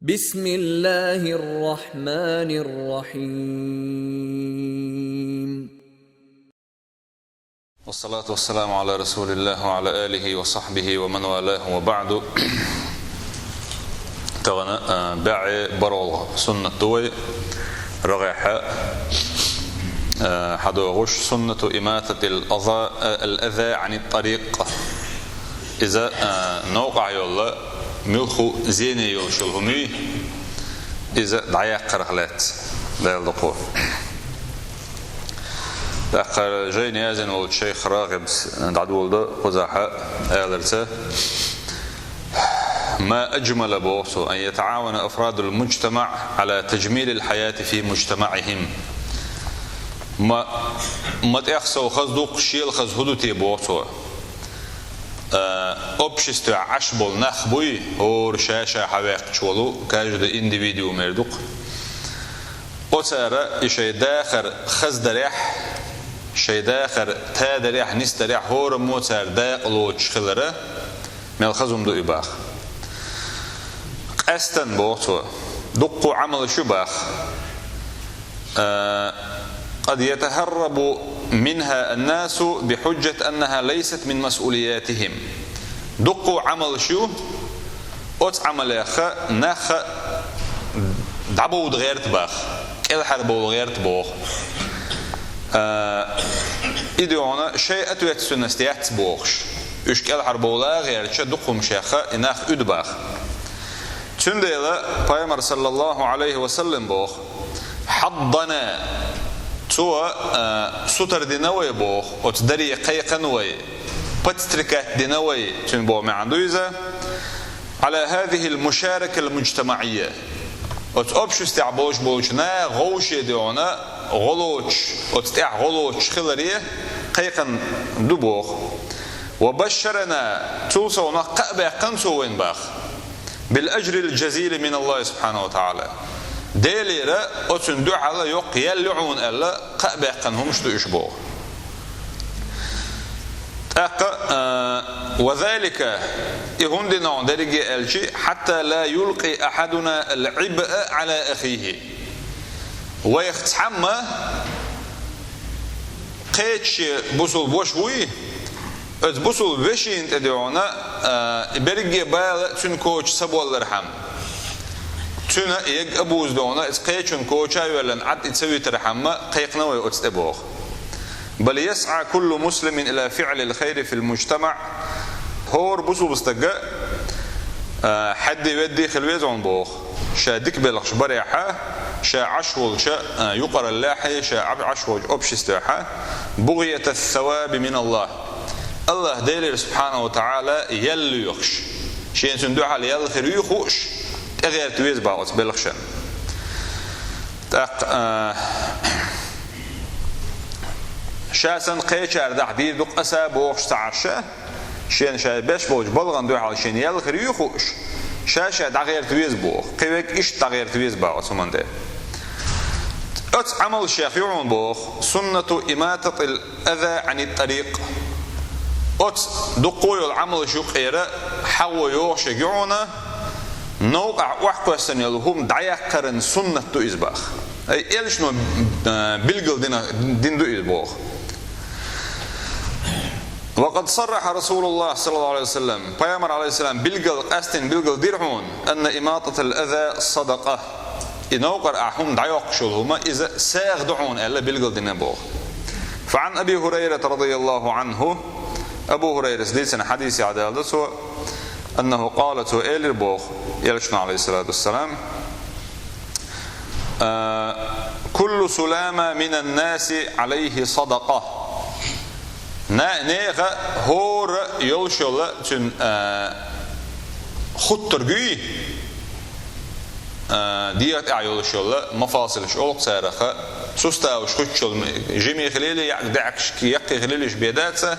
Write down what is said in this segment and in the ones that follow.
بسم الله الرحمن الرحيم. والصلاة والسلام على رسول الله وعلى آله وصحبه ومن والاه وبعد. تغنى باع برول سنة دوي رغيحة حدوغش سنة إماتة الأذى عن الطريق. إذا نوقع يولا ملخو زيني يوشلهمي إذا دعيق قرغلات لا يلدقوه. لأقل جاي نيازن والشيخ راغب دعدول قزاحة آلرته ما أجمل بوصو أن يتعاون أفراد المجتمع على تجميل الحياة في مجتمعهم. ما تأخسو خزدوق شيل خزهدو تي بوصو общество عشبول نخبوي هو شاشة حواق شولو كاجد انديفيديو مردوق أتارا إشي داخر خز دريح شي داخر تا دريح نس دريح هور موتار داقلو تشخلره من الخزم دو إباخ أستن بوتو دقو عمل شباخ قد يتهرب منها الناس بحجة أنها ليست من مسؤولياتهم. دقوا عمل شو أت عمل يخ نخ دعبو دغيرت باخ الحربو غيرت بوخ إديونا شيء أتويت سنستيات بوخش إشك الحربو لا غيرت دقوا مشيخ إناخ أدباخ تنديلا بايمر صلى الله عليه وسلم بوخ حضنا تو سوتر دينوي بوخ وتدري قيقنوي بتستركات دينوي تنبو معندويزة على هذه المشاركة المجتمعية وتأبش استعبوش بوشنا غوش يديونا غلوش وتستع غلوش خلريه قيقن دبوخ وبشرنا توصونا قأبع قنسوين باخ بالأجر الجزيل من الله سبحانه وتعالى. ديليرا أتندو على يق يلعون ألا قأبع قنهمش دو إشبوه وذلك يهندنا درجة الشيء حتى لا يلقي أحدنا العبء على أخيه ويختحمى قيتش بوصل بوشوي بوصل بشين تدعونا برجة بالا تنكوش سبوال الرحم تنا يج أبوز دونا إسقيتشون كوشا ولن عد تسوي ترحمة قيقنا ويأتبوه. بل يسعى كل مسلم إلى فعل الخير في المجتمع. هور بوصل بستجاء حد يودي خلويز عن بوخ شا ديك بلغش بريحة شا عشول شا يقر اللاحي شا عشول أبشستاحة بغية الثواب من الله. الله دير سبحانه وتعالى يلي يخش شين سندوح على يلي خير يخوش غير تويز باوت بلغشن شاسن قيشار دحديد دق أسا بوغش تعشى شين شا باش بوج بلغن دوح على شين يل خير يخوش شاشة دغير تويز بوغ قيوك إيش دغير تويز باوت من ده أت عمل الشيخ يعون بوغ سنة إماتة الأذى عن الطريق أت دقوي العمل شو قيرة حو يوغش يعونه نوقع وحكوستن يلهم دعيقرن سنة دو إزباخ أي إلشنو بلغل دين دو إزباخ. وقد صرح رسول الله صلى الله عليه وسلم بيامر عليه السلام بلغل أستن بلغل ديرحون أن إماطة الأذى صدقة نوقع أحهم دعيق شلهما إذا ساغ دعون ألا بلغل دين إزباخ. فعن أبي هريرة رضي الله عنه أبو هريرة سديسنا حديث عدالته أنه قالت إلى البوخ يلشنا عليه الصلاة والسلام كل سلامة من الناس عليه صدقة نيغا هور يلشل تن خطرقي ديات يلشل مفاصل شولق سارخة سوستاوش خطشل جميع خليلي يدعكش يقي خليليش بيداتسه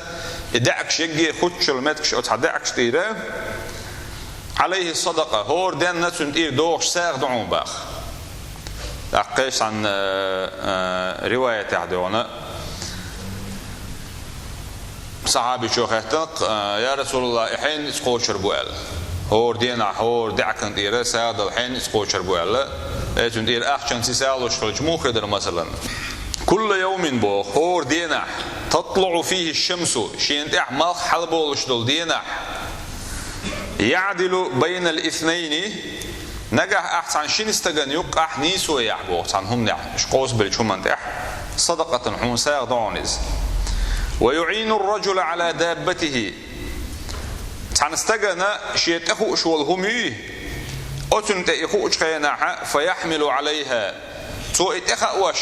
يدعكش يجي خطشل ماتكش أتحدعكش تيره عليه الصدقة هور دين نتسند إيه دوغش ساغ دعون باخ. أقيس عن رواية تعدونا صحابي شو خيتنق يا رسول الله إحين سقوشر بوال هور دينا هور دعكن ديره ساد الحين سقوشر بولا ايتون دير اخشن سيسالوش خلج مخدر مثلا كل يوم بو هور دينا تطلع فيه الشمس شين احمال حلبولش دول دينا يعدل بين الاثنين نجح احسن شين استغن يقح نيسو يحبو هم نح مش قوس بالشوم انت صدقه حون ساغ دونز ويعين الرجل على دابته تنستغنا شيت اخو شول همي اوتن تاخو اشخينا فيحمل عليها تو اتخوش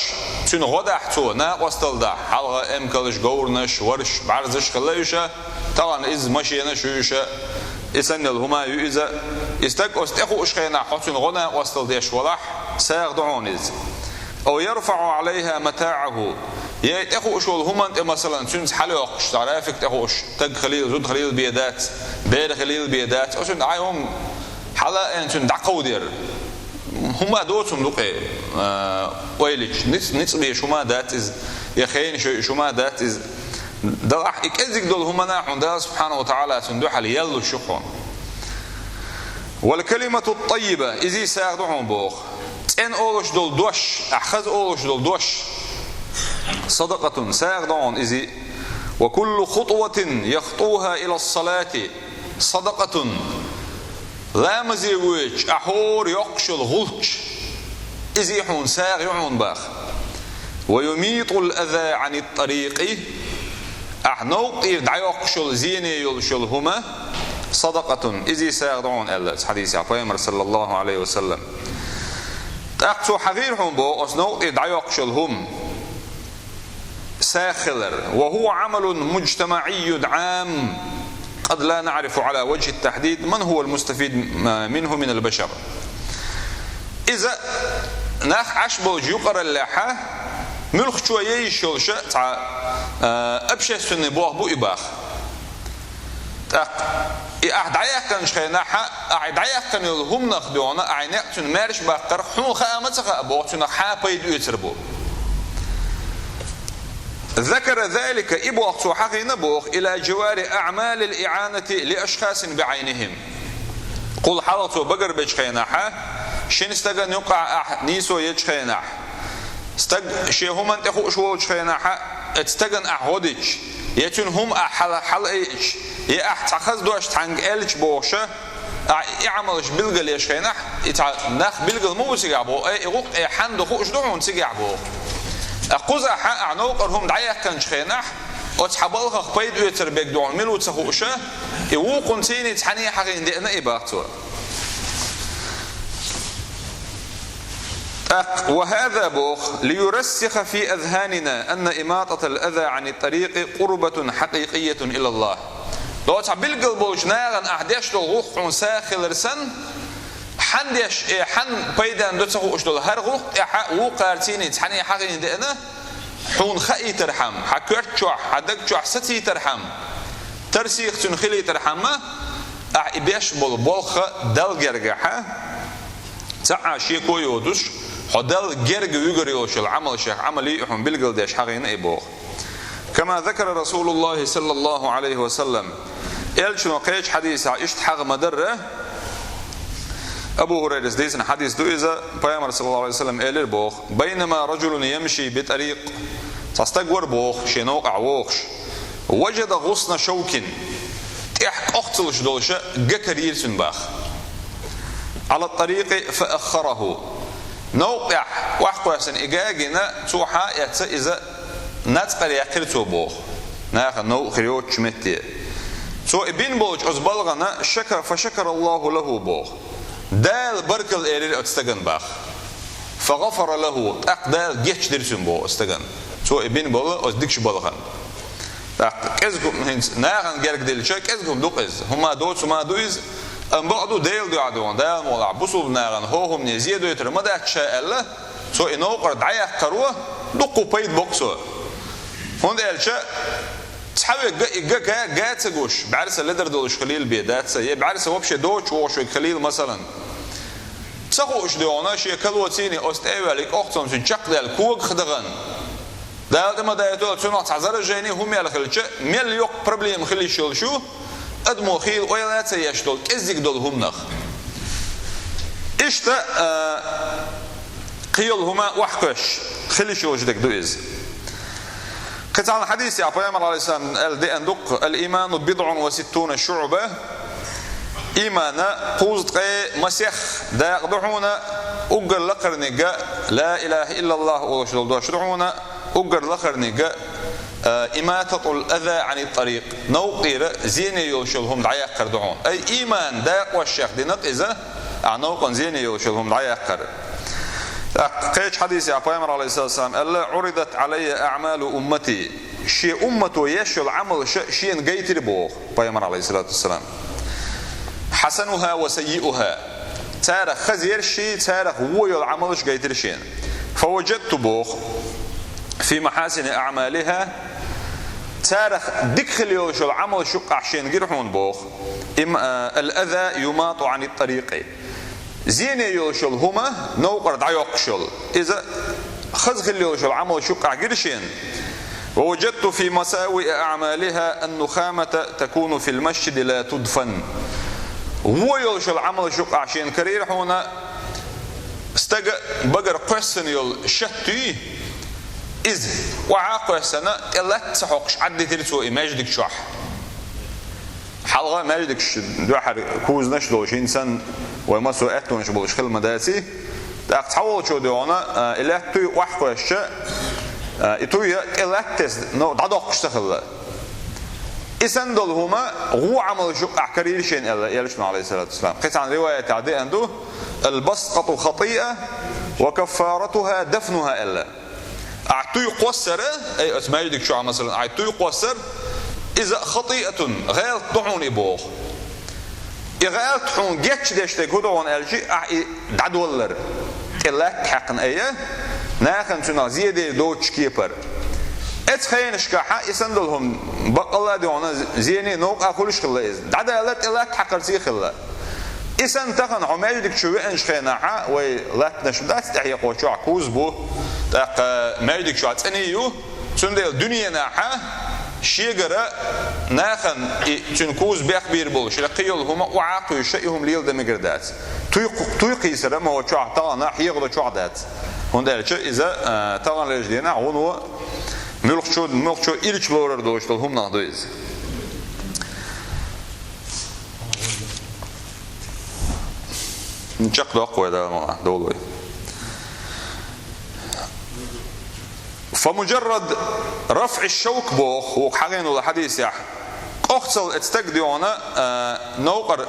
تن غدح تو ناقستل ده حلقه امكلش غورنش ورش بعرزش خليشه طبعا از ماشينا شوشه اسن الهما يؤذا استخو اشخينا حتن غنا وصل ديش ولح ساغ دعونز او يرفع عليها متاعه يتخو شول هما انت مثلا تنس حلو تعرفك تخوش تق خليل زود خليل بيدات بير خليل بيدات او تن عيهم حلا ان تن دقودير هما دوتهم لقي ويلج نص بي شو ما دات از يخين شو ما دات از دلح اكزك دول هما ناحون ده سبحانه وتعالى سندوح على يلو شخون والكلمة الطيبة إذا ساعدهم بوخ إن أولش دول دوش أخذ أولش دول دوش صدقة ساعدون إذا وكل خطوة يخطوها إلى الصلاة صدقة لا مزيوج أحور يقش الغلش إذا حون ساعدون باخ ويميط الأذى عن الطريق أحنوق يدعيقشل زيني يلشل هما صدقة إذا ساعدون الله حديث عطيمر صلى الله عليه وسلم تأخذوا حغيرهم بو أسنوق يدعيقشل هم ساخلر وهو عمل مجتمعي عام قد لا نعرف على وجه التحديد من هو المستفيد منه من البشر إذا ناخ عشبو جيقر اللحة ملخ شوية يشلش تاع أبشر سنة بوه بو إباخ أعدايا كان شخيناها أعدايا كان يلهم نخدونا أعينك تن مارش باقر حون خامت خابو تن حابيد يتربو ذكر ذلك إبو أخصو حقي نبوخ إلى جوار أعمال الإعانة لأشخاص بعينهم قل حالته بقر بجخيناها شين استغن يقع نيسو يجخيناه استغ شيهما تخو شو جخيناها استغن أحودج يتون هم أحل إيش يأحتخذ دوش تانج إلش بوشة يعملش بلغل يشخيناه ناخ بلغل مو سيجابو يروق حند خوش دون سيجابو أقوز أعنوقرهم دعيا كان شخيناه وتحبلها خبيد ويتربيك دون ملو تخوشه يوقن سيني تحني حقين دينا إباقتو وهذا بوخ ليرسخ في أذهاننا أن إماطة الأذى عن الطريق قربة حقيقية إلى الله لو تعبيل قلبوش ناغن أحداش دول غوخ ساخل رسن حندش حن بيدان دو تخوش دول هر غوخ وقارتيني تحني حقين دينا حون خئي ترحم حكرت شوح حدك شوح ستي ترحم ترسيخ تنخلي ترحمه إباش بولخ دل جرجحه ساعة شيء كويودش حدل جرج يجريوش العمل شيخ عملي يحون بالجلدش حقين إبوخ كما ذكر رسول الله صلى الله عليه وسلم إلش نقيش حديث عشت حق مدرة أبو هريرة ديسن حديث دويزة بيامر صلى الله عليه وسلم إلى البوخ بينما رجل يمشي بطريق تستجور بوخ شنوق عوخش وجد غصن شوك تحك أختلش دولشة جكرير سنباخ على الطريق فأخره نوقع وحقوسن إجاجنا توحى إذا نتقل يقرتو بوخ ناخ نو خريوت شمتي سو ابن بولج أزبالغنا شكر فشكر الله له بوخ دال بركل إيرير أتستغن باخ فغفر له أقدال جيش درسون بو أستغن سو ابن بول أزدكش بالغن كذكم ناخن جرك دلشة كذكم دوقز هما دوت وما دويز أم بعضو ديل دو عدوان ديل مولع بصوب ناغن هم نزيدو يترمى دا تشاء الله سو إنو قرد عيا قروه دقو بيد بوكسو هون ديلشة تحاول جا تجوش بعرس اللدر دولش خليل بيدات بعرس وبشة دوش وشوي خليل مثلا تسخوش ديونا شيء كلوتيني أستأولك أختهم سنشق ديال كوغ خدغن دال ما دايتو تسنع تعذر جيني هم يالخلشة ميل يوق بروبليم خلي شو ادمو خيل ويلا تيشتول كزيك دول هم نخ اشتا قيل هما وحكش خليش وجدك دويز قطع الحديث يا بيامر عليه السلام الدق الإيمان 67 شعبة إيمان قوزت مسيخ دا يقدحونا أقر لقرنقا لا إله إلا الله ورسول الله شرعونا أقر لقرنقا إماتة الأذى عن الطريق نوقير زين يوشلهم دعايا قردعون أي إيمان دا يقوى الشيخ دي نقزة نوقا زين يوشلهم دعايا قرد قيش حديث يا بيامر عليه الصلاة والسلام ألا عرضت علي أعمال أمتي شيء أمته يشل عمل شيء قيتر بوغ بيامر عليه الصلاة والسلام حسنها وسيئها تارخ خزير شيء تارخ هو العمل قيتر شيء فوجدت بوغ في محاسن أعمالها تارخ دخل يوشل عمل شقع شيء قرحون بوغ الأذى يماط عن الطريق زين يوشل هما نوقر دعيوقشل إذا خزخل يوشل عمل شقع قرشين ووجدت في مساوئ أعمالها النخامة تكون في المسجد لا تدفن هو يوشل عمل شقع شين كرير هنا استجا بقر قرسن يول شتي إذ وعاقر سنة لا تسحقش عدي ترسو إماجدك شح حلقة ماجدك دوحر كوز نشلوش إنسان ومسو أتونش بولش خل مداسي تحول شو ديونا إلا توي وحقش توي إلا تس دعوقش تخلى إسان دول هما هو عمل شو أحكرير شين إلا يلشنا عليه الصلاة والسلام قيت عن رواية تعدي عنده البسقة خطيئة وكفارتها دفنها إلا أعطي قصر أي أسماجدك شو مثلا أعطي قصر إذا خطيئة غير طعون إبوغ إغير طعون جيتش ديشتك هدوان ألجي دعدولر إلا تحقن أيه ناخن سنة زيادة دوتش كيبر اتخينش كاحا يسندلهم بقلا ديونا زيني نوق أخلش خلا إز دعدا إلا تحقر سي خلا إسان تخن عماجدك شوي أنش خيناحا ولا تنشمدات تحيق وشوع كوز بو تاق ماجدك شوع تنيو سندل دنيا ناحا شيغرا ناخن تنكوز بيخبير بول شلقيل هما وعاقوا شيئهم ليل دمجردات توي قيسر ما هو شوع طانا حيغلو شوع دات هندالش إذا طانا لجدينا عنو ملك شو إلش لورر دوشتل هم نهدويز نشق دقوة ده ما دولوي فمجرد رفع الشوك بوخ وحاجين ولا حديث يح أخصل استقديونا نوقر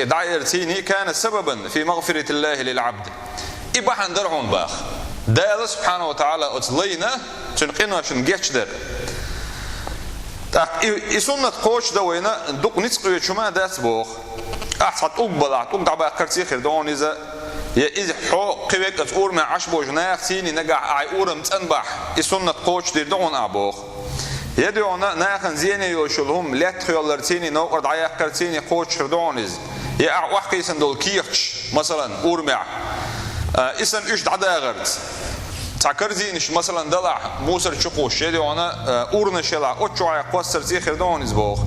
دائرة تيني كان سببا في مغفرة الله للعبد إبا حندرعون باخ دا الله سبحانه وتعالى أتلينا تنقينا شنجيش در إسنة قوش دوينا دوق نتقوي شما داس بوخ أحسن أقبل أقدع بقى كرتي خير دون إذا حو قويك أتقول مع عشبو جناح تيني نقع عيورم تنبح إسنة قوش دير دون أبوخ يدعونا ناخن زيني يوشلهم لا تخيالر تيني نوقر دعايا كرتيني قوش خير دون إذا يا وحكي سندول كيخش مثلا أورمع إسن إيش دعدا غرت تعكرزينش مثلا دلع موسر شقوش يدعونا أورنا شلع أتشوع يقوسر تي خير دون إذا بوخ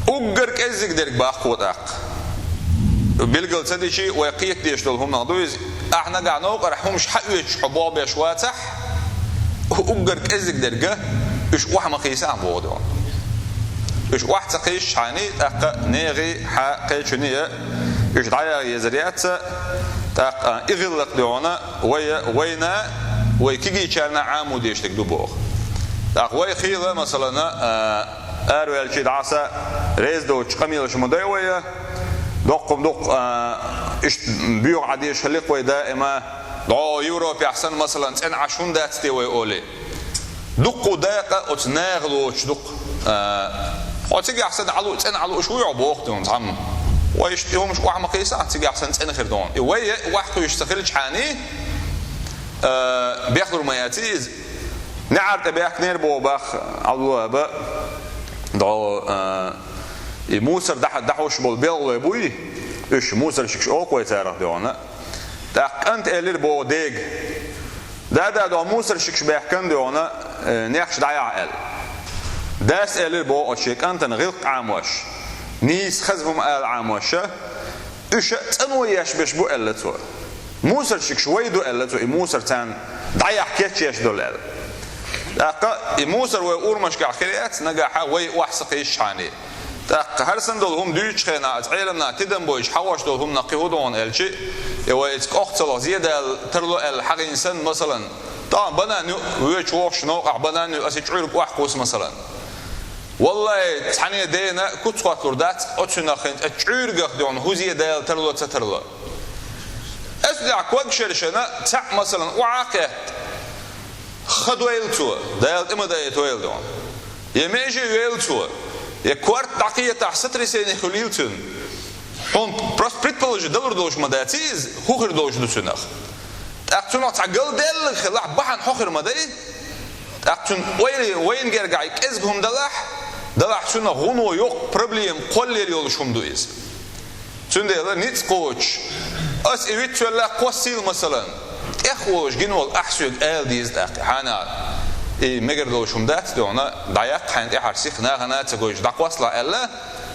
أجر كذك درك باخود أق بيلقل سدي شيء ويقيك ديش لهم نادويز إحنا قاعد نوقر حمش حقيش حباب يشواتح أجر كذك درجة إيش واحد مقيس عم بودون إيش واحد تقيش حاني أق نيغي حقيش نية إيش دعيا يزريات تق إغلق دعونا وينا ويكيجي شالنا عامو ديش تكدبوه تق ويخيله مثلا أروي الشيء عسى رئيس دوتش قميل شمداوية دوق إيش بيو عاديش خليق دائما دعو يوروبي أحسن مثلا تن عشون دات تيوي أولي دوق دقة أتناغلوش دوق أتيجي أحسن علو تن علو شوي عبوقتهم زعم ويش يوم مش واحد مقيسة تيجي أحسن تن خيردون ويا واحد يشتغلش حاني بياخذوا المياتيز نعرف بياك نيربو باخ علو با دعو موسر دحوش بالبيل بوي إيش موسر شكش أوقوي تعرف ديونا تأك أنت إلير بوديج ده دعو موسر شكش بيحكن ديونا نيخش دايع ال داس ال بو اشيك انت غلق عاموش نيس خزفهم ال عاموشه اش تنويش باش بو التو موسر شك شوي دو التو موسر تان دايع كيتش دول ال داقه موسر وورمش كاخريات نجاح وي وحسقي شاني داقه هرسن دول هم دوش خنا علمنا تدم بوش حواش دول هم نقيودون الشي يويت اختلا زياده ترلو الحق انسان مثلا طبعا بنانو ويش وش نوع بنانو اسيتشعر واحكوس مثلا والله تحني دينا كنت قاتلور دات اتشنا خنت اتشعر قدون هو زياده ترلو تترلو اسدع كوك شرشنا تاع مثلا وعاقه خدويلتو دايل اما دايتويل دون يميجي ويلتو يكوارت دقيقه تاع ستري سنه خليلتون он просто предположи دلردوش مداتيز خوخر دوش دوسنخ اقتون تعقل دل خلع بحن خوخر مداي اقتون وين جرجع كزهم دلح شنو غنو يوق بروبليم قلل يولشم دويز تندل نيت كوتش اس ايويت ولا قوسيل مثلا اخوش جنول احسوق ال ديز دق حنا اي ميغردوشم دات دونا دايق حند احرسيخ ناغنا تگوش دقواسلا الا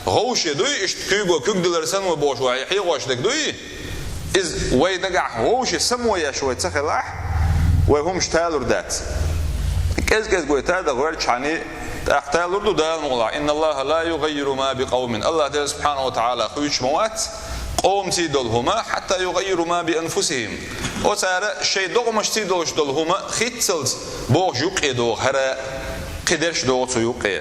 غوش دوي اشتكيغو كوغدلرسن وبوش وحي غوش دك دوي از وي دغع غوش سمويا شوي تخلاح وهم شتالر دات كز غويتا دغور چاني اختالر دو دال مولا ان الله لا يغير ما بقوم الله سبحانه وتعالى خوش موات قوم تي دولهما حتى يغيروا ما بانفسهم وصار شيء دوغمش تي دوش دولهما خيتسلز بوش يقيدو هر قدرش دو سيوقي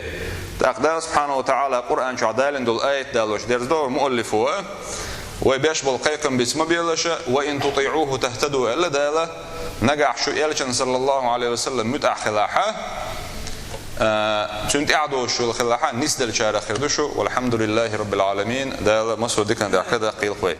تقدر سبحانه وتعالى قرآن شعدال دول آية دالوش درس دور مؤلفه ويبيش بالقيقم باسم بيلش وإن تطيعوه تهتدوا إلا دالة نجح شو إلشن صلى الله عليه وسلم متع خلاحة تنت أعدو شو الخلاحة نسدل شارع خردشو والحمد لله رب العالمين دالة مصر ديكن دا كذا قيل خوي